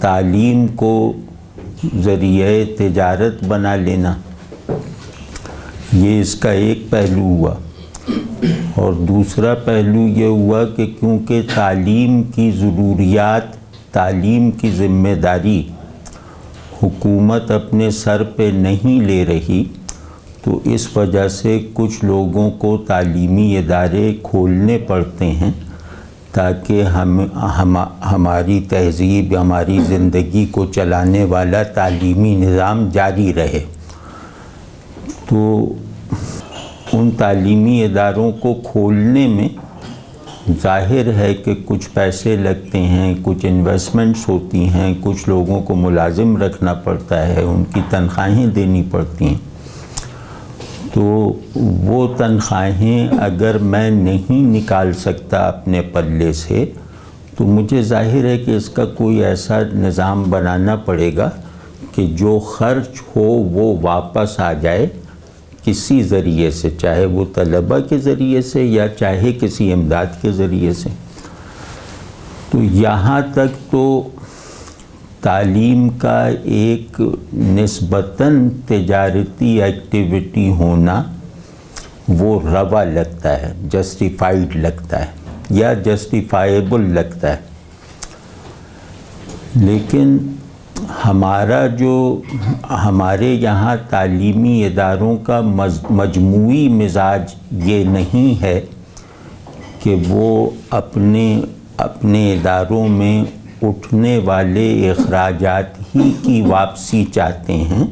تعلیم کو ذریعہ تجارت بنا لینا، یہ اس کا ایک پہلو ہوا، اور دوسرا پہلو یہ ہوا کہ کیونکہ تعلیم کی ضروریات، تعلیم کی ذمہ داری حکومت اپنے سر پہ نہیں لے رہی، تو اس وجہ سے کچھ لوگوں کو تعلیمی ادارے کھولنے پڑتے ہیں تاکہ ہماری تہذیب، ہماری زندگی کو چلانے والا تعلیمی نظام جاری رہے۔ تو ان تعلیمی اداروں کو کھولنے میں ظاہر ہے کہ کچھ پیسے لگتے ہیں، کچھ انویسٹمنٹس ہوتی ہیں، کچھ لوگوں کو ملازم رکھنا پڑتا ہے، ان کی تنخواہیں دینی پڑتی ہیں۔ تو وہ تنخواہیں اگر میں نہیں نکال سکتا اپنے پلے سے، تو مجھے ظاہر ہے کہ اس کا کوئی ایسا نظام بنانا پڑے گا کہ جو خرچ ہو وہ واپس آ جائے کسی ذریعے سے، چاہے وہ طلبہ کے ذریعے سے یا چاہے کسی امداد کے ذریعے سے۔ تو یہاں تک تو تعلیم کا ایک نسبتاً تجارتی ایکٹیویٹی ہونا وہ روا لگتا ہے، جسٹیفائیڈ لگتا ہے یا جسٹیفائیبل لگتا ہے۔ لیکن ہمارے یہاں تعلیمی اداروں کا مجموعی مزاج یہ نہیں ہے کہ وہ اپنے اداروں میں اٹھنے والے اخراجات ہی کی واپسی چاہتے ہیں،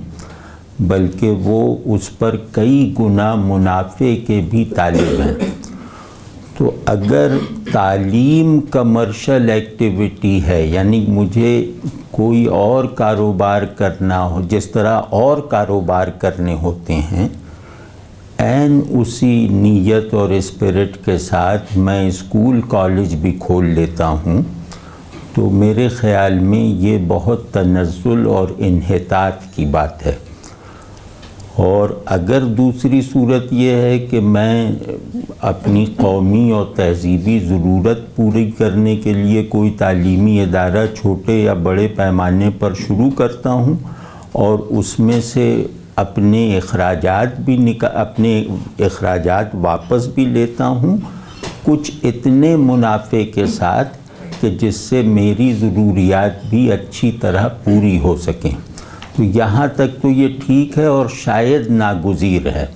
بلکہ وہ اس پر کئی گنا منافع کے بھی طالب ہیں۔ تو اگر تعلیم کمرشل ایکٹیویٹی ہے، یعنی مجھے کوئی اور کاروبار کرنا ہو، جس طرح اور کاروبار کرنے ہوتے ہیں، عین اسی نیت اور اسپرٹ کے ساتھ میں اسکول کالج بھی کھول لیتا ہوں، تو میرے خیال میں یہ بہت تنزل اور انحطاط کی بات ہے۔ اور اگر دوسری صورت یہ ہے کہ میں اپنی قومی اور تہذیبی ضرورت پوری کرنے کے لیے کوئی تعلیمی ادارہ چھوٹے یا بڑے پیمانے پر شروع کرتا ہوں اور اس میں سے اپنے اخراجات واپس بھی لیتا ہوں، کچھ اتنے منافع کے ساتھ کہ جس سے میری ضروریات بھی اچھی طرح پوری ہو سکیں، تو یہاں تک تو یہ ٹھیک ہے اور شاید ناگزیر ہے۔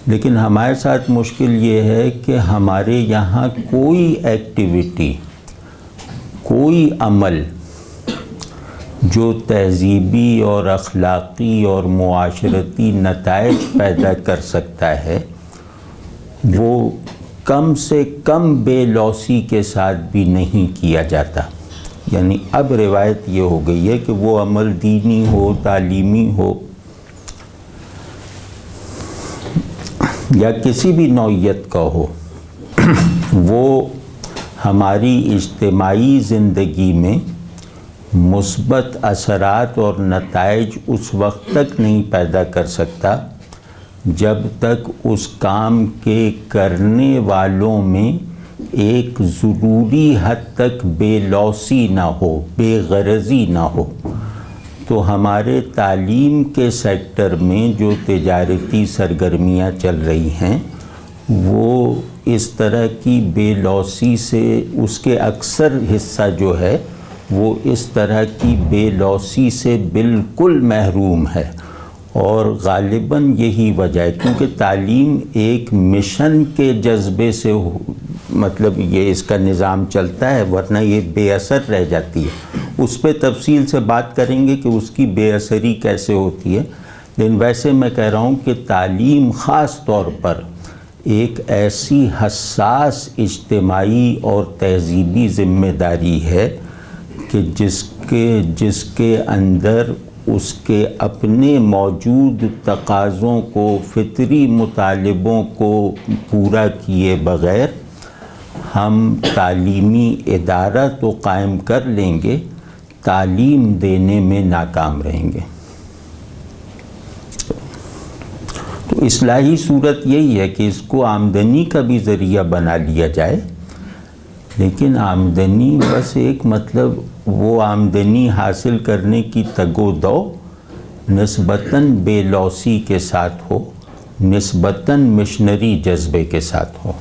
لیکن ہمارے ساتھ مشکل یہ ہے کہ ہمارے یہاں کوئی ایکٹیویٹی، کوئی عمل جو تہذیبی اور اخلاقی اور معاشرتی نتائج پیدا کر سکتا ہے، وہ کم سے کم بے لوثی کے ساتھ بھی نہیں کیا جاتا۔ یعنی اب روایت یہ ہو گئی ہے کہ وہ عمل دینی ہو، تعلیمی ہو یا کسی بھی نوعیت کا ہو، وہ ہماری اجتماعی زندگی میں مثبت اثرات اور نتائج اس وقت تک نہیں پیدا کر سکتا جب تک اس کام کے کرنے والوں میں ایک ضروری حد تک بے لوثی نہ ہو، بے غرضی نہ ہو۔ تو ہمارے تعلیم کے سیکٹر میں جو تجارتی سرگرمیاں چل رہی ہیں، وہ اس طرح کی بے لوثی سے، اس کے اکثر حصہ جو ہے وہ اس طرح کی بے لوثی سے بالکل محروم ہے، اور غالباً یہی وجہ ہے کیونکہ تعلیم ایک مشن کے جذبے سے مطلب یہ اس کا نظام چلتا ہے، ورنہ یہ بے اثر رہ جاتی ہے۔ اس پہ تفصیل سے بات کریں گے کہ اس کی بے اثری کیسے ہوتی ہے، لیکن ویسے میں کہہ رہا ہوں کہ تعلیم خاص طور پر ایک ایسی حساس اجتماعی اور تہذیبی ذمہ داری ہے کہ جس کے اندر اس کے اپنے موجود تقاضوں کو، فطری مطالبوں کو پورا کیے بغیر ہم تعلیمی ادارہ تو قائم کر لیں گے، تعلیم دینے میں ناکام رہیں گے۔ تو اصلاحی صورت یہی ہے کہ اس کو آمدنی کا بھی ذریعہ بنا لیا جائے، لیکن آمدنی بس ایک مطلب وہ آمدنی حاصل کرنے کی تگ و دو نسبتاً بے لوثی کے ساتھ ہو، نسبتاً مشنری جذبے کے ساتھ ہو۔